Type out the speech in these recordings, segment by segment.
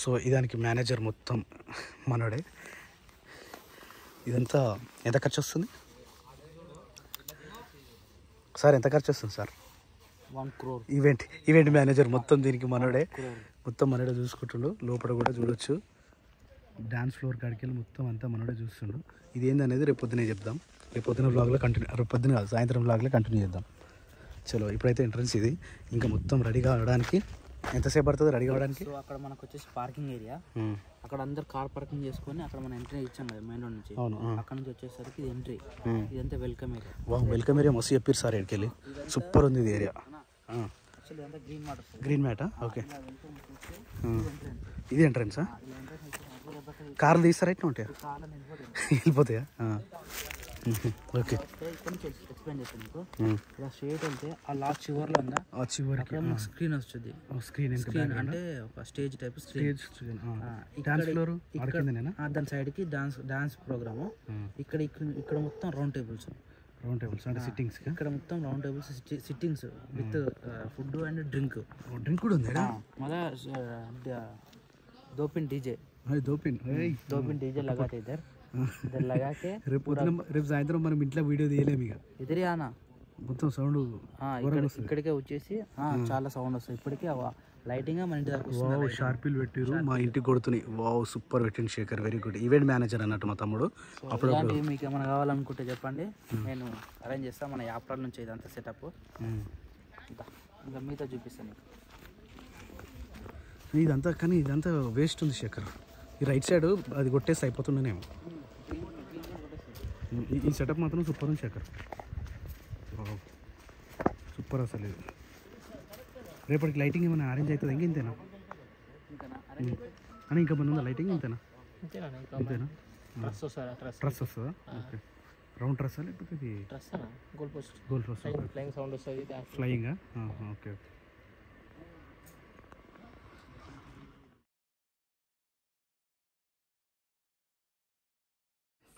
So ఇదానికి manager మొత్తం మనోడే. ఇదంతా ఎంత ఖర్చు వస్తుంది సార్? ఎంత ఖర్చు వస్తుంది సార్? 1 crore. ఈవెంట్ మేనేజర్ మొత్తం దీనికి మనోడే. మొత్తం మనోడే చూసుకుంటుండు. లోపల కూడా చూడొచ్చు. డాన్స్ ఫ్లోర్ కాడికి వెళ్ళి మొత్తం అంతా మనోడే చూస్తుండు. ఇది ఏందనేది రేపు పొద్దునే చెప్దాం. రేపు పొద్దున వ్లాగ్లో కంటిన్యూ, రేపు పొద్దున కాదు సాయంత్రం వ్లాగ్లో కంటిన్యూ చేద్దాం. చలో ఇప్పుడైతే ఎంట్రన్స్ ఇది. ఇంకా మొత్తం రెడీ కావడానికి ఎంతసేపు పడుతుంది రెడీ కావడానికి? సో అక్కడ మనకు వచ్చేసి పార్కింగ్ ఏరియా. అక్కడ అందరు కార్ పార్కింగ్ చేసుకొని అక్కడ మనం ఎంట్రీ ఇచ్చాం కదా మెయిన్ రోడ్ నుంచి. అవును. అక్కడ నుంచి వచ్చేసరికి ఇది ఎంట్రీ. ఇదంతా వెల్కమ్ ఏరియా. వెల్కమ్ ఏరియా మస్తు చెప్పారు సార్. ఇక్కడికి వెళ్ళి సూపర్ ఉంది ఇది ఏరియా. గ్రీన్ మ్యాటా? ఓకే. ఇది ఎంట్రన్సా? కార్లు తీస్తారా ఇట్లా ఉంటాయా? వెళ్ళిపోతాయా? ఓకే. ఎక్స్ప్లెయిన్ చేస్తాను మీకు. ఇలా స్ట్రేట్ వెళ్తే ఆ లాస్ట్ చివర్లో ఉందా, ఆ చివరికి స్క్రీన్ వస్తుంది. స్క్రీన్ అంటే ఒక స్టేజ్ టైప్ స్టేజ్. దాని సైడ్ కి డాన్స్ ప్రోగ్రామ్. ఇక్కడ మొత్తం రౌండ్ టేబుల్స్ అంటే సిట్టింగ్స్. ఇక్కడ మొత్తం round tables sittings with food and drink కూడా ఉంది. మళ్ళా దోపిన్ డీజే డీజే लगाते इधर लगा के రేపు సాయంత్రం మనం ఇంట్లో వీడియో తీయలేము. ఇక ఇదిరి ఆనా మొత్తం సౌండ్ ఇక్కడికే వచ్చేసి చాలా సౌండ్ వస్తుంది. ఇప్పటికే లైటింగ్ మన ఇంటి దగ్గర వావ్ షార్పిల్ పెట్టిరు. మా ఇంటికి కొడుతున్నాయి. వావ్ సూపర్ పెట్టింది Shekhar. Very good. Event manager అన్నట్టు మా తమ్ముడు. అప్పుడు మీకు ఏమైనా కావాలనుకుంటే చెప్పండి, నేను అరేంజ్ చేస్తాను. మన యాప్రాల నుంచి ఇదంతా సెటప్. ఇంకా మీతో చూపిస్తాను ఇదంతా. కానీ ఇదంతా వేస్ట్ ఉంది శేఖర్. ఈ రైట్ సైడ్ అది కొట్టేసి అయిపోతుండేనేమో. ఈ సెటప్ మాత్రం సూపర్ ఉంది శేఖర్. సూపర్ అసలు. ఇది రేపటికి లైటింగ్ ఏమైనా అరేంజ్ అవుతుంది? ఇంతేనా అని? ఇంకా మన ఉందా లైటింగ్? ఇంతేనా? ట్రస్ వస్తుందా? ఓకే. రౌండ్ ట్రస్ లేకపోతే ఇది గోల్ పోస్ట్ ఫ్లయింగా? Okay.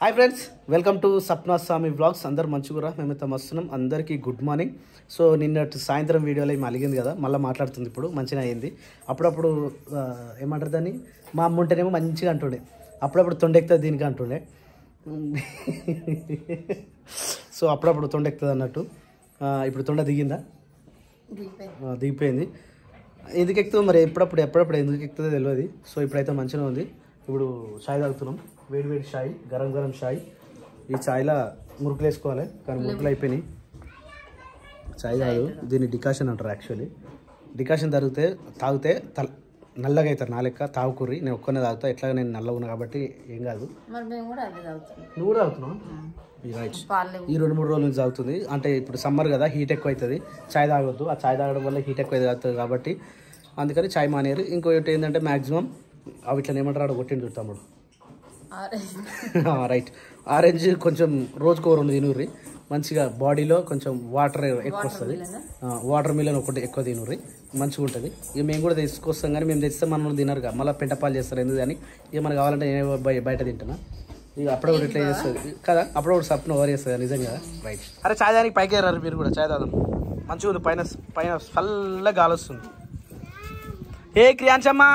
Hi friends, welcome to Sapna Swamy vlogs. అందరు మంచిగా మేమైతే వస్తున్నాం. అందరికీ గుడ్ మార్నింగ్. సో నిన్నటి సాయంత్రం వీడియోలో ఏమి అలిగింది కదా, మళ్ళీ మాట్లాడుతుంది. ఇప్పుడు మంచిగా అయింది. అప్పుడప్పుడు ఏమంటారు దాన్ని, మా అమ్మ ఉంటేనేమో మంచిగా అంటుండే, అప్పుడప్పుడు తొండెక్కుతుంది దీనికి అంటుండే. సో అప్పుడప్పుడు తొండెక్కుతుంది అన్నట్టు. ఇప్పుడు తొండ దిగిందా? దిగిపోయింది. ఎందుకు ఎక్కుతుందో మరి, ఎప్పుడప్పుడు ఎందుకు ఎక్కుతుందో తెలియదు. సో ఇప్పుడైతే మంచిగా ఉంది. ఇప్పుడు చాయ్ తాగుతున్నాం. వేడి చాయ్, గరం చాయ్. ఈ చాయ్లో మురుకులు వేసుకోవాలి, కానీ మురుకులు అయిపోయినాయి. చాయ్ కాదు, దీన్ని డికాషన్ అంటారు. యాక్చువల్లీ డికాషన్ తాగితే నల్లగా అవుతారు. నా లెక్క తాగుకుర్రి. నేను ఒక్కనే తాగుతా. ఎట్లా నేను నల్లగా ఉన్నా కాబట్టి ఏం కాదు. నువ్వు కూడా తాగుతున్నావు? రైట్. ఈ 2-3 రోజుల నుంచి తాగుతుంది. అంటే ఇప్పుడు సమ్మర్ కదా, హీట్ ఎక్కువ అవుతుంది. చాయ్ తాగొద్దు. ఆ చాయ్ తాగడం వల్ల హీట్ ఎక్కువ అవుతుంది కాబట్టి అందుకని చాయ్ మానేరు. ఇంకోటి ఏంటంటే మ్యాక్సిమం అవి ఇట్లా ఏమంటారు, ఆడ కొట్టిండు చూస్తాడు. రైట్. ఆరెంజ్ కొంచెం రోజుకో 2 తినూర్రి. మంచిగా బాడీలో కొంచెం వాటర్ ఎక్కువ వస్తుంది. వాటర్ మిలన్ ఒకటి ఎక్కువ తినూర్రి, మంచిగా ఉంటుంది. ఇక మేము కూడా తీసుకొస్తాం, కానీ మేము తెస్తే మనం తినరుగా, మళ్ళీ పెంటపాలు చేస్తారు. ఎందుకు కానీ ఇక మనకు కావాలంటే నేను బయట తింటున్నా. ఇక అప్పుడప్పుడు ఇట్లా చేస్తుంది కదా, అప్పుడప్పుడు సప్న ఓవర్ చేస్తుంది నిజంగా. రైట్. అరే చాయ్ దానికి పైకి రారు మీరు కూడా, చాయ్ తాదాం. మంచిగా ఉంది. పైన చల్లగా గాలి వస్తుంది. ఏ క్రియాంశమ్మా,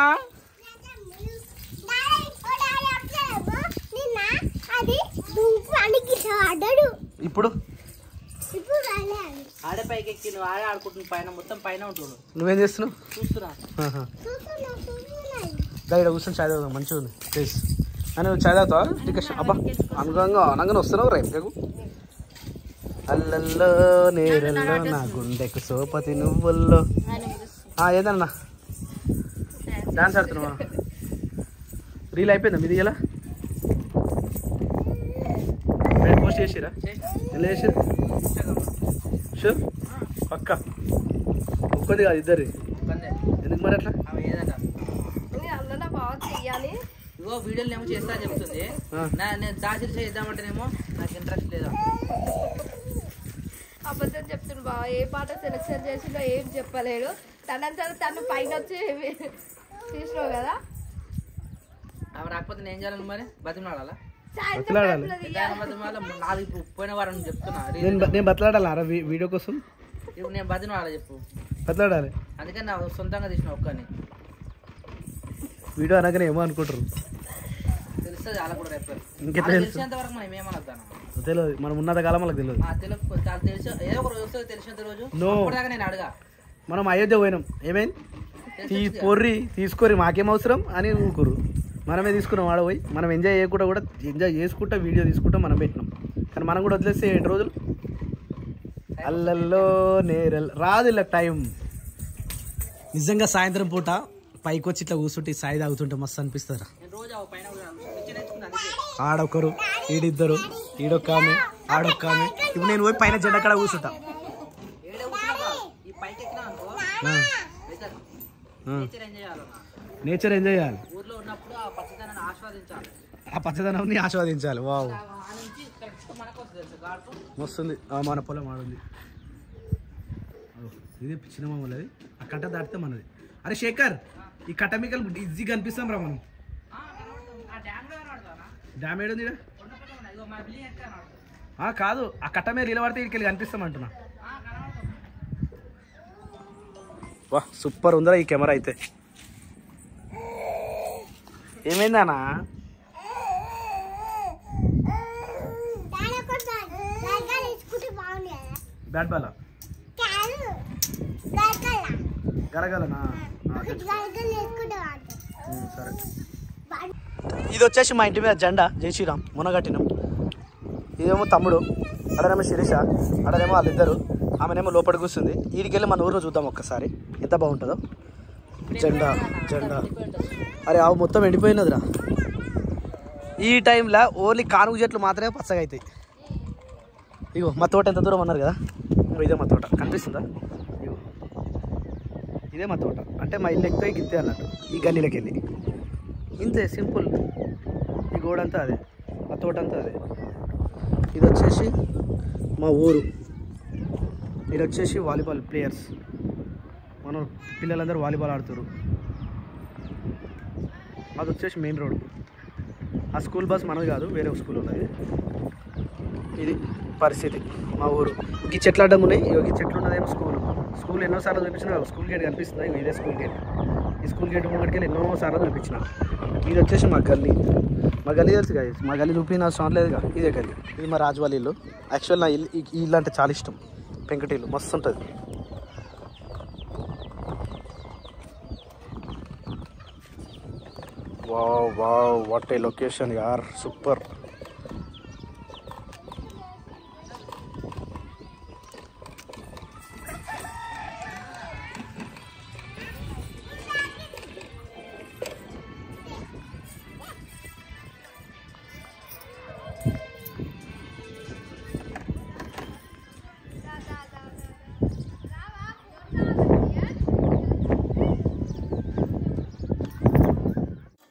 ఇప్పుడు ఆడే పైకి ఎక్కి నువ్వు ఆడే ఆడుకుంటున్నావు. పైన మొత్తం పైన ఉంటున్నావు. నువ్వేం చేస్తున్నావు? చూస్తున్నా. దగ్గర కూర్చొని చాయ్ తాగుతాం. మంచిగా ఉంది ప్లీజ్. అని చాయ్ తాగుతావా? డికషన్ అబ్బా అనగానే వస్తున్నావు రేపు. అల్లల్లో నేరల్లో నా గుండెకు సోపతి నువ్వుల్లో. ఏదన్నా డాన్స్ ఆడుతున్నావా? రీల్ అయిపోయిందా మీది? ఇలా పోస్ట్ చేసిరా? ఎలా చేసిరు? షూర్ పక్క ఒక్కటి కాదు, ఇద్దరి. ఎందుకు మరి అట్లా? ఇగో వీడియోలు ఏమో చేస్తా చెప్తుంది. నేను దాచిరి చేద్దామంటేనేమో నాకు ఇంట్రెస్ట్ లేదా. అబద్ధం చెప్తున్నా బావ. ఏ పాట సెలెక్షన్ చేసిందో ఏం చెప్పలేడు. తను పైన వచ్చి తీసినావు కదా. అవి రాకపోతే నేను చేయాలని మరి బతిమలాడాలా? పోయిన వారం చెప్తున్నా నేను బతలాడాలా వీడియో కోసం? ఇప్పుడు నేను బతిమలాడాలి చెప్పు. బతలాడాలి. అందుకని నా సొంతంగా తీసిన ఒక్కని. వీడియో అనగానే ఏమో అనుకుంటారు. తెలుస్తుంది అలా కూడా రేపు ఇంకెట్లా తెలిసేంత వరకు మనం ఏమనొద్దాను తెలియదు, మనం ఉన్నంత కాలం మనకు తెలియదు. తెలుసు ఏదో ఒక రోజు వస్తుంది తెలిసినంత రోజు No. అప్పటిదాకా నేను అడగా మనం అయోధ్య పోయినాం, ఏమైంది పొర్రి తీసుకోరి మాకేం అవసరం అని ఊరుకోరు. మనమే తీసుకున్నాం ఆడ పోయి. మనం ఎంజాయ్ చేయకుండా కూడా ఎంజాయ్ చేసుకుంటా వీడియో తీసుకుంటా మనం పెట్టినాం. కానీ మనం కూడా వదిలేస్తే 7 రోజులు అల్లల్లో నేరల్ రాదు ఇలా టైం. నిజంగా సాయంత్రం పూట పైకి వచ్చి ఇట్లా కూర్చుంటే సాయి తాగుతుంటే మస్తు అనిపిస్తారా. నేను రోజు పైన నేర్చుకున్నాను ఆడొకరు ఈడిద్దరు ఈడొక్క ఆమె ఆడొక్క ఆమె. ఇప్పుడు నేను పోయి పైన జెండా కాడ కూర్చుంటా. ఈ పైకి ఎక్కినా అనుకో నేచర్ ఎంజాయ్ చేయాలి. నేచర్ ఎంజాయ్ చేయాలి. ఊర్లో ఉన్నప్పుడు ఆ పచ్చదనాన్ని ఆస్వాదించాలి. ఆ పచ్చదనాన్ని ఆస్వాదించాలి. వావ్ ఆ నుంచి కరెక్ట్ మనకు వస్తుంది తెలుసు గాడుపు వస్తుంది. మన పొలం ఆడుంది. ఇది చిన్న మామూలు. ఆ కట్ట దాటితే మనది. అరే శేఖర్, ఈ కట్ట మీకల్ ఈజీగా కనిపిస్తాం రా మనం. డ్యామ్ ఏడుంది కాదు, ఆ కట్ట మీద నిలబడితే ఇక్కడికి కనిపిస్తాం అంటున్నా. వా సూపర్ ఉందిరా ఈ కెమెరా అయితే. ఏమైందన్నా? బ్యాట్ బాలా గలగలనా? సరే. ఇది వచ్చేసి మా ఇంటి మీద జెండా జై శ్రీరామ్ మునగట్టినాం. ఇదేమో తమ్ముడు, అడనేమో శిరీష, అడనేమో వాళ్ళిద్దరు, ఆమెనేమో లోపల కూర్చుంది. వీడికెళ్ళి మన ఊరిలో చూద్దాం ఒక్కసారి ఎంత బాగుంటుందో. జెండా జెండా అరే అవి మొత్తం ఎండిపోయినదిరా. ఈ టైంలో ఓన్లీ కానుగ చెట్లు మాత్రమే పచ్చగా అవుతాయి. ఇగో మా తోట ఎంత దూరం అన్నారు కదా, ఇదే మా తోట కనిపిస్తుందా? ఇగో ఇదే మా తోట. అంటే మా ఇల్లు ఎక్కువ గిత్తే అన్నట్టు ఈ గల్లీలోకి వెళ్ళి. ఇంతే సింపుల్. ఈ గోడ అంతా అదే, మా తోట అంతా అదే. ఇది వచ్చేసి మా ఊరు. ఇది వచ్చేసి వాలీబాల్ ప్లేయర్స్, మనం పిల్లలందరూ వాలీబాల్ ఆడుతారు. అది వచ్చేసి మెయిన్ రోడ్. ఆ స్కూల్ బస్ మనది కాదు, వేరే స్కూల్ ఉన్నది. ఇది పరిస్థితి మా ఊరు. ఈ చెట్లు అడ్డం ఉన్నాయి. ఈ చెట్లు ఉన్నదేమో స్కూల్ ఎన్నోసార్లు చూపించిన. స్కూల్ గేట్ కనిపిస్తుంది, ఇదే స్కూల్ గేట్. ఈ స్కూల్ గేట్ ముంగడికి వెళ్ళి ఎన్నోసార్లు చూపించిన. ఇది వచ్చేసి మా గల్లీ. మా గల్లీ తెలుసు కదా, మా గల్లీ చూపిన అవసరం లేదుగా, ఇదే గల్లీ. ఇది మా రాజువాళ్ళ ఇల్లు. యాక్చువల్ నా ఇల్లు ఈ ఇల్లు అంటే చాలా ఇష్టం. పెంకటిల్లు మస్తు ఉంటుంది. Wow wow what a location యార్, సూపర్.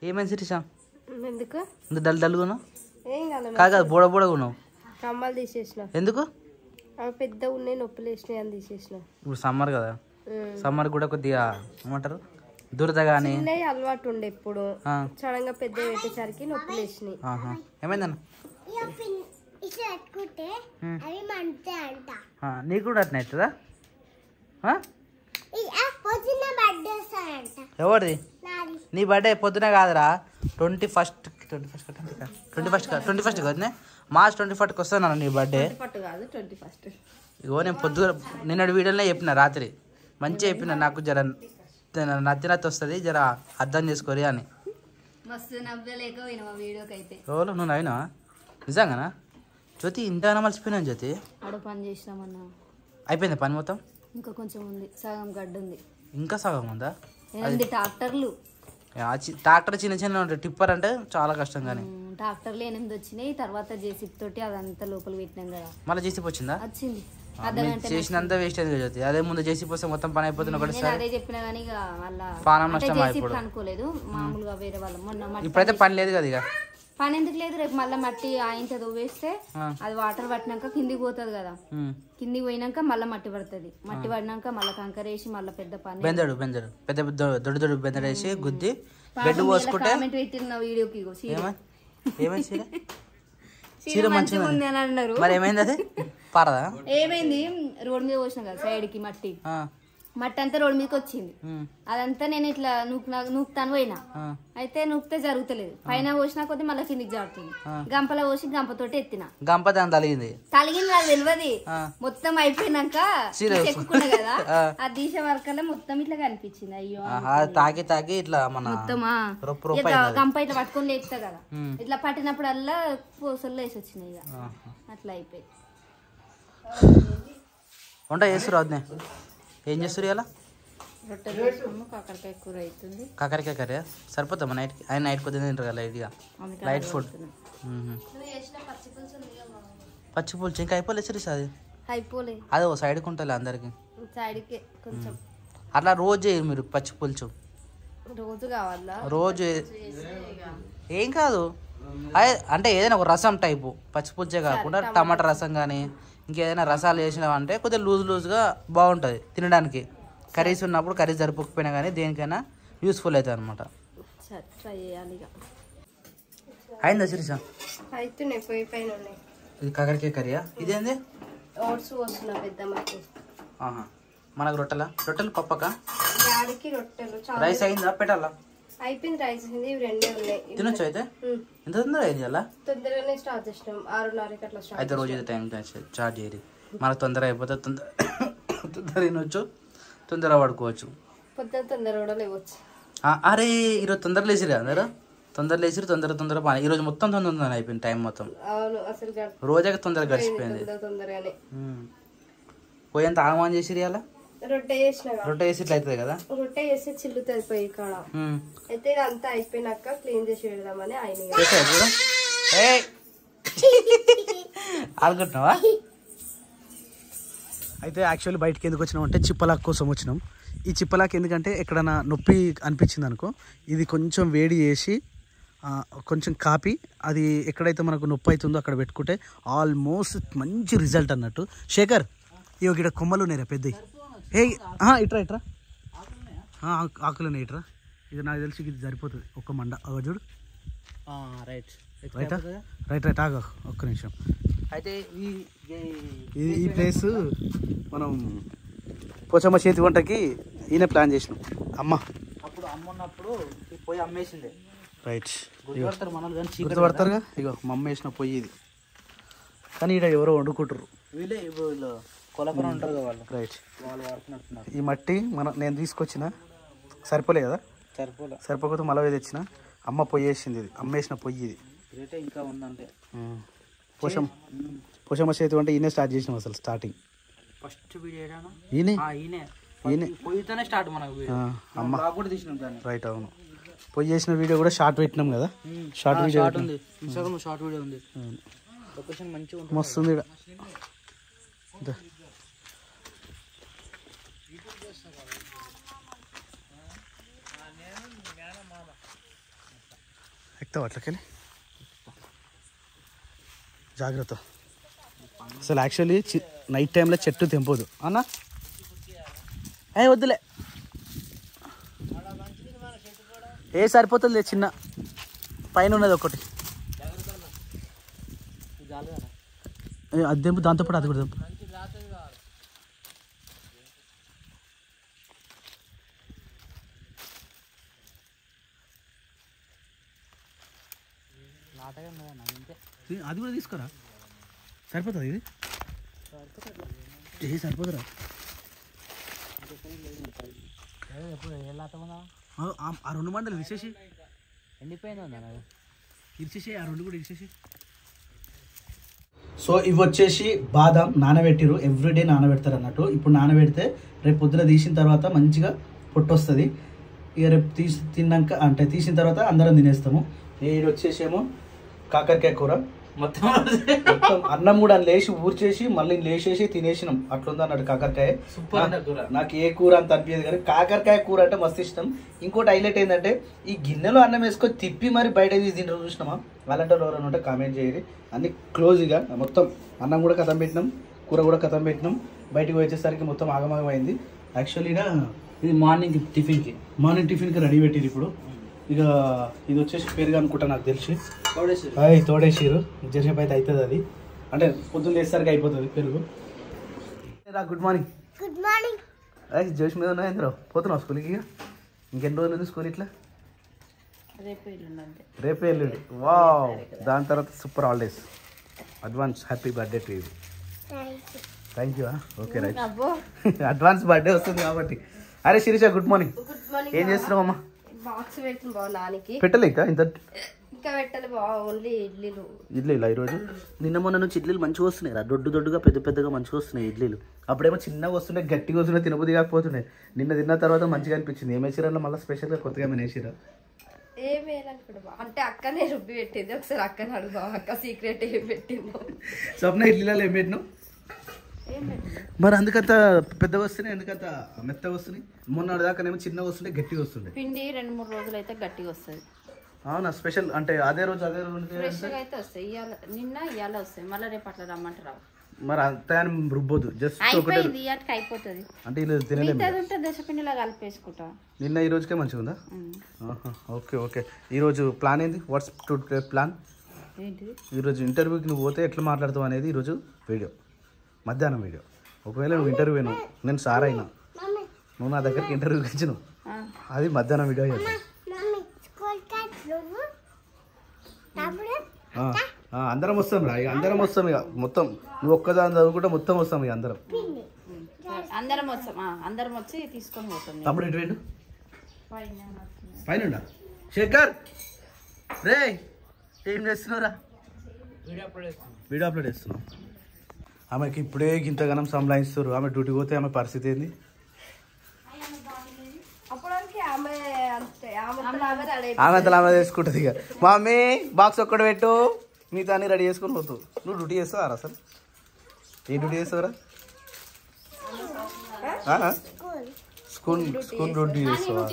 ఏమైంది శిరీష? ఎందుకు ఇంత డల్గున్నావు? ఏం కాదు, కాదు బోడ బోడగా ఉన్నావు. కమ్మలు తీసేసిన. ఎందుకు? అవి పెద్ద ఉన్నాయి, నొప్పులు వేసినాయి అని తీసేసిన. ఇప్పుడు సమ్మర్ కదా, సమ్మర్ కూడా కొద్దిగా ఏమంటారు దురద కానీ అలవాటు ఉండే ఎప్పుడు సడన్ గా పెద్ద పెట్టేసరికి నొప్పులు వేసినాయి. ఏమైందన్న? నీకు కూడా అట్నే అవుతుందా? ఎవరిది? నీ బర్త్డే పొద్దున కాదురా, 21st కదా, మార్చ్ 21st వస్తాను నీ బర్త్డే. ఇగో నేను పొద్దున నిన్నటి వీడియోలో చెప్పిన రాత్రి మంచిగా చెప్పిన, నాకు జర నత్తి వస్తుంది, జర అర్థం చేసుకోరి అని. ఎవరు నువ్వు నవ్వినా? నిజంగానా జ్యోతి? ఇంతగానో మర్చిపోయినా జ్యోతి. పని చేసినామన్నా. అయిపోయింది పని మొత్తం? ఇంకా కొంచెం ఉంది, సగం గడ్డ ఉంది. ఇంకా సగం ఉందా? ట్రాక్టర్లు ట్రాక్టర్ చిన్న చిన్న ఉంటాయి, టిప్పర్ అంటే చాలా కష్టం. కానీ ట్రాక్టర్లు 8 వచ్చినాయి. తర్వాత జేసీబీ తోటి అదంతా లోపల పెట్టినాం కదా. మళ్ళీ జేసీబీ వచ్చిందా? వచ్చింది. చేసినంత వేస్ట్ అయింది కదా. అదే ముందు జేసీబీ వస్తే మొత్తం పని అయిపోతుంది ఒకటిసారి. అదే చెప్పినా కానీ పానం నష్టం అయిపోతుంది. అనుకోలేదు మామూలుగా వేరే వాళ్ళు. మొన్న ఇప్పుడైతే పని లేదు కదా, ఇక పని ఎందుకు లేదు, రేపు మళ్ళీ మట్టి ఆయింత వేస్తే అది వాటర్ పట్టినాక కిందికి పోతుంది కదా. కిందికి పోయినాక మళ్ళీ మట్టి పడుతుంది. మట్టి పడినాక మళ్ళీ కంకర వేసి మళ్ళీ పెద్ద పని బెందడు పెద్ద దొడ్డు దొడ్డు బెందడు వేసి గుద్ది బెడ్ పోసుకుంటే వీడియోకి చీర మంచిగా ఉంది అని అన్నారు. మరి ఏమైంది? అది పారదా? ఏమైంది, రోడ్ మీద పోసిన కదా సైడ్ కి మట్టి, మట్టి అంతా రోడ్డు మీదకి వచ్చింది. అదంతా నేను ఇట్లా నూకుతాను పోయినా, అయితే నూకితే జరుగుతలేదు. పైన పోసినా కొద్ది మళ్ళీ కిందికి జారుతుంది. గంపలో పోసి గంపతోటి ఎత్తిన, గంప దాని తలిగింది నాకు తెలియదు. మొత్తం అయిపోయినాక చెక్కుకున్నా కదా, ఆ దీశ వరకల్లా మొత్తం ఇట్లా కనిపించింది. అయ్యో తాకి తాకి ఇట్లా మొత్తం గంప ఇట్లా పట్టుకొని లేపుతా కదా, ఇట్లా పట్టినప్పుడల్లా పూసల్లో వేసి వచ్చినాయి. ఇక అట్లా అయిపోయి వంట చేస్తారు. అదే ఏం చేస్తారు ఇలా? రొట్టెలు చేస్తాము, కాకరకాయ కూర అవుతుంది. కాకరకాయ కర్రీ సరిపోతామా నైట్కి? ఆయన నైట్ పొద్దున్న తింటారు కదా లైట్గా, లైట్ ఫుడ్. పచ్చి పులుసు ఇంకా అయిపోలేదు సిరీస్? అది అయిపోలేదు, అదే ఓ సైడ్కి ఉంటుంది అందరికి. సైడ్కి కొంచెం అట్లా రోజు చేయరు మీరు పచ్చి పులుసు? రోజు కావాలా? రోజు ఏం కాదు, అదే అంటే ఏదైనా ఒక రసం టైపు పచ్చి పులుసే కాకుండా టమాటా రసం కానీ ఇంకేదైనా రసాలు వేసినామంటే కొద్దిగా లూజ్గా బాగుంటుంది తినడానికి. కర్రీస్ ఉన్నప్పుడు కర్రీస్ సరిపోకపోయినా కానీ దేనికైనా యూస్ఫుల్ అవుతుంది అనమాట. ట్రై చేయాలి. అయిందా శిరీష? అవుతున్నాయి, పోయి పైన ఉన్నాయి. ఇది కాకరకాయ కర్రీయా? ఇదేంది? ఓట్స్ వస్తున్నా పెద్దమ్మకి. మనకు రొట్టెలు పప్పక రొట్టెలు. రైస్ అయిందా? పెట్టాలా? అయిపోయింది, రైస్ అయింది. ఇవి రెండే ఉన్నాయి. తినొచ్చు అయితే? ఎంత తొందరగా అయింది అలా? తొందరగానే స్టార్ట్ చేసినాం, 6:30కి అట్లా స్టార్ట్. అయితే రోజు టైం స్టార్ట్ చేయరు, మనకు తొందర అయిపోతే తొందర తినొచ్చు, తొందర పడుకోవచ్చు. పొద్దున తొందర కూడా లేవచ్చు. అరే ఈరోజు తొందర లేచిరు అందరూ, తొందర లేచిరు, తొందర పని. ఈరోజు మొత్తం తొందర అయిపోయింది టైం మొత్తం. అవును, అసలు రోజే తొందరగా గడిచిపోయింది. తొందరగానే పోయేంత ఆగమని చేసిరు అలా. రొట్టె చేసి ఇట్లా అవుతుంది కదా, రొట్టె చేసి చిల్లుతుంది పోయి కాడ. అయితే అంతా అయిపోయినాక క్లీన్ చేసి పెడదామని ఆయన అనుకుంటున్నావా? అయితే యాక్చువల్లీ బయటకి ఎందుకు వచ్చినాం అంటే చిప్పలాక్ కోసం వచ్చినాం. ఈ చిప్పలాక్ ఎందుకంటే ఎక్కడన్నా నొప్పి అనిపించింది అనుకో, ఇది కొంచెం వేడి చేసి కొంచెం కాపి అది ఎక్కడైతే మనకు నొప్పి అవుతుందో అక్కడ పెట్టుకుంటే ఆల్మోస్ట్ మంచి రిజల్ట్ అన్నట్టు. శేఖర్ ఇవి ఇక్కడ కొమ్మలు ఉన్నాయిరా పెద్దవి. ఇట్రా ఆకులున్నాయి, ఇట్రా. ఇది నాకు తెలిసి ఇది సరిపోతుంది ఒక్క మండ. చూడు, రైట్ ఆగా ఒక్క నిమిషం. అయితే ఈ ప్లేస్ మనం పోచమ్మ చేతి వంటకి ఈయన ప్లాన్ చేసినాం. అప్పుడు ఉన్నప్పుడు పోయి అమ్మేసిందే. రైట్, గుర్తుపడతారు మనల్ని కానీ గుర్తుపడతారుగా. ఇగో మా అమ్మ వేసిన పొయ్యి ఇది, కానీ ఇక్కడ ఎవరో వండుకుంటారు. వీళ్ళే ఇప్పుడు కొలపరం ఉంటారు కదా వాళ్ళు. రైట్, వాళ్ళు వాడుతున్నట్టున్నారు. ఈ మట్టి నేను తీసుకొచ్చిన సరిపోలే కదా, సరిపోకపోతే మళ్ళీ తెచ్చిన. అమ్మ పొయ్యి వేసింది, ఇది అమ్మ వేసిన పొయ్యి ఇది. ఇంకా ఉందంటే పోషమ్మ చేతి వంట ఈయనే స్టార్ట్ చేసినాం. అసలు స్టార్టింగ్ ఫస్ట్ వీడియో ఈయనే పొయ్యితోనే స్టార్ట్ మనకు. అమ్మ కూడా తీసినాం దాన్ని. రైట్, అవును. పొయ్యి చేసిన వీడియో కూడా షార్ట్ పెట్టినాం కదా, షార్ట్ వీడియో ఉంది, ఇన్స్టాగ్రామ్ షార్ట్ వీడియో ఉంది. లొకేషన్ మంచిగా ఉంది, మస్తు ఉంది. ఎక్కుతావు అట్లకెళ్ళి, జాగ్రత్త. అసలు యాక్చువల్లీ నైట్ టైంలో చెట్టు తెంపదు అన్న. వద్దులే, సరిపోతుంది చిన్న పైన ఉన్నది ఒకటి. అది తెంపు, దాంతో పాటు అది కూడా తెంపు. అది కూడా తీసుకోరా, సరిపోతుంది. ఇది సరిపోతురా. ఆ 2 మండలు విశేషి ఎండిపోయింది, ఇరిచేసి ఆ 2 కూడా ఇరిచేసి. సో ఇవి వచ్చేసి బాదాం నానబెట్టిరు, ఎవ్రీడే నానబెడతారు అన్నట్టు. ఇప్పుడు నానబెడితే రేపు పొద్దున తీసిన తర్వాత మంచిగా పొట్టు వస్తుంది. ఇక రేపు తీసిన తర్వాత అందరం తినేస్తాము. ఇది వచ్చేసేమో కాకరకాయ కూర. మొత్తం అన్నం కూడా లేచి ఊర్చేసి మళ్ళీ లేచేసి తినేసినాం. అట్లుంది అన్నట్టు కాకరకాయ. నాకు ఏ కూర అంత అనిపించదు కానీ కాకరకాయ కూర అంటే మస్తు ఇష్టం. ఇంకోటి హైలైట్ ఏంటంటే ఈ గిన్నెలో అన్నం వేసుకొని తిప్పి మరి బయట తీసి తింటారు చూసినామా. అలాంటి వాళ్ళు ఎవరైనా ఉంటే కామెంట్ చేయరు. అన్ని క్లోజ్గా మొత్తం అన్నం కూడా కథం పెట్టినాం, కూర కూడా కథం పెట్టినాం. బయటకు వచ్చేసరికి మొత్తం ఆగమాగమైంది. యాక్చువల్లీగా ఇది మార్నింగ్ టిఫిన్కి రెడీ పెట్టిరు. ఇప్పుడు ఇక ఇది వచ్చేసి పెరుగు అనుకుంటా నాకు తెలిసి తోడేసిరు. జరసేపు అయితే అవుతుంది అది, అంటే పొద్దున్న లేసరికి అయిపోతుంది పెరుగు. Good morning. అది జోష్ మీద ఉన్నాయంద్రో పోతున్నావు స్కూల్కి ఇక ఇంకెన్ని రోజులు ఉంది స్కూల్ ఇట్లా రేపే ఎల్లుండి వావ్ దాని తర్వాత super holidays advance happy birthday to you thank you okay right advance birthday వస్తుంది కాబట్టి అరే శిరీష గుడ్ మార్నింగ్ ఏం చేస్తున్నావు అమ్మా బాక్స్ పెట్టిన బావ నానికి పెట్టలే ఇంకా ఇంత ఇంకా పెట్టాలి బావ ఓన్లీ ఇడ్లీలు ఇడ్లీలు ఈరోజు నిన్న మొన్న నుంచి ఇడ్లీలు మంచిగా వస్తున్నాయి రా దొడ్డుగా పెద్దగా మంచిగా వస్తున్నాయి ఇడ్లీలు అప్పుడేమో చిన్నగా వస్తున్నాయి గట్టిగా వస్తున్నాయి తినబుద్ధి కాకపోతున్నాయి నిన్న తిన్న తర్వాత మంచిగా అనిపించింది ఏమేసిరా మళ్ళీ స్పెషల్గా కొత్తగా ఏమైనా వేసిరా ఏమేయాలనుకుంటా బావ అంటే అక్కనే రుబ్బి పెట్టింది ఒకసారి అక్కనే అడుగు అక్క సీక్రెట్ ఏం పెట్టిందో స్వప్న ఇడ్లీలలో ఏం పెట్టినావు మరి అందుకంత పెద్దగా వస్తున్నాయి ఎందుకంత మెత్తగా వస్తున్నాయి మొన్న దాకానేమో చిన్నగా వస్తుండే గట్టిగా వస్తుండే పిండి 2-3 రోజులు అయితే గట్టిగా వస్తుంది అవునా స్పెషల్ అంటే అదే రోజు ఫ్రెష్గా అయితే వస్తాయి ఇవాళ వస్తాయి మళ్ళీ రేపు అట్లా రమ్మంటే రావు మరి అంత రుబ్బొద్దు జస్ట్ అయిపోయింది ఇవాటికి అయిపోతుంది అంటే ఇలా తినలేము దశపిండిలా కలిపేసుకుంటా నిన్న ఈ రోజుకే మంచిగా ఉందా ఓకే ఓకే ఈరోజు ప్లాన్ ఏంది వాట్స్ టు ప్లాన్ ఏంటిది ఈరోజు ఇంటర్వ్యూకి నువ్వు పోతే ఎట్లా మాట్లాడతావు అనేది ఈరోజు వీడియో మధ్యాహ్నం వీడియో ఒకవేళ నువ్వు ఇంటర్వ్యూ అయినావు నేను సార్ అయినా నువ్వు నా దగ్గరికి ఇంటర్వ్యూకి వచ్చినావు అది మధ్యాహ్నం వీడియో చేస్తాను అందరం వస్తాం రా ఇక అందరం వస్తాం ఇక మొత్తం నువ్వు ఒక్కదాని చదువుకుంటే మొత్తం వస్తాం ఇక అందరం వచ్చి తీసుకొని పోతాం తమ్ముడు ఎటు వేడు పైన శేఖర్ రే ఏం చేస్తున్నావురా వీడియో అప్లోడ్ చేస్తున్నావు ఆమెకి ఇప్పుడే ఇంతగానం సంలాయిస్తారు ఆమె డ్యూటీ పోతే ఆమె పరిస్థితి ఏంది ఆమె అంతలో ఆమె చేసుకుంటుంది ఇక మమ్మీ బాక్స్ ఒక్కటి పెట్టు మిగతా అన్ని రెడీ చేసుకుని పోతావు నువ్వు డ్యూటీ చేస్తావా అసలు ఏ డ్యూటీ చేస్తావురా స్కూల్ డ్యూటీ చేస్తావా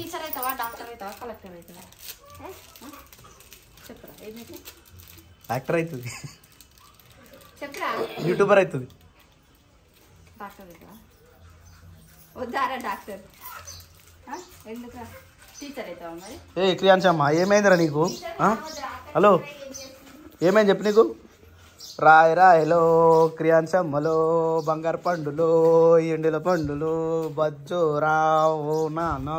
యాక్టర్ అవుతుంది యూట్యూబర్ అవుతుంది ఏ క్రియాంశమ్మ ఏమైందిరా నీకు హలో ఏమైంది చెప్పు నీకు రాయలో క్రియాంశమ్మలో బంగారు పండులో ఎండుల పండులో బజ్జో రావు నాన్న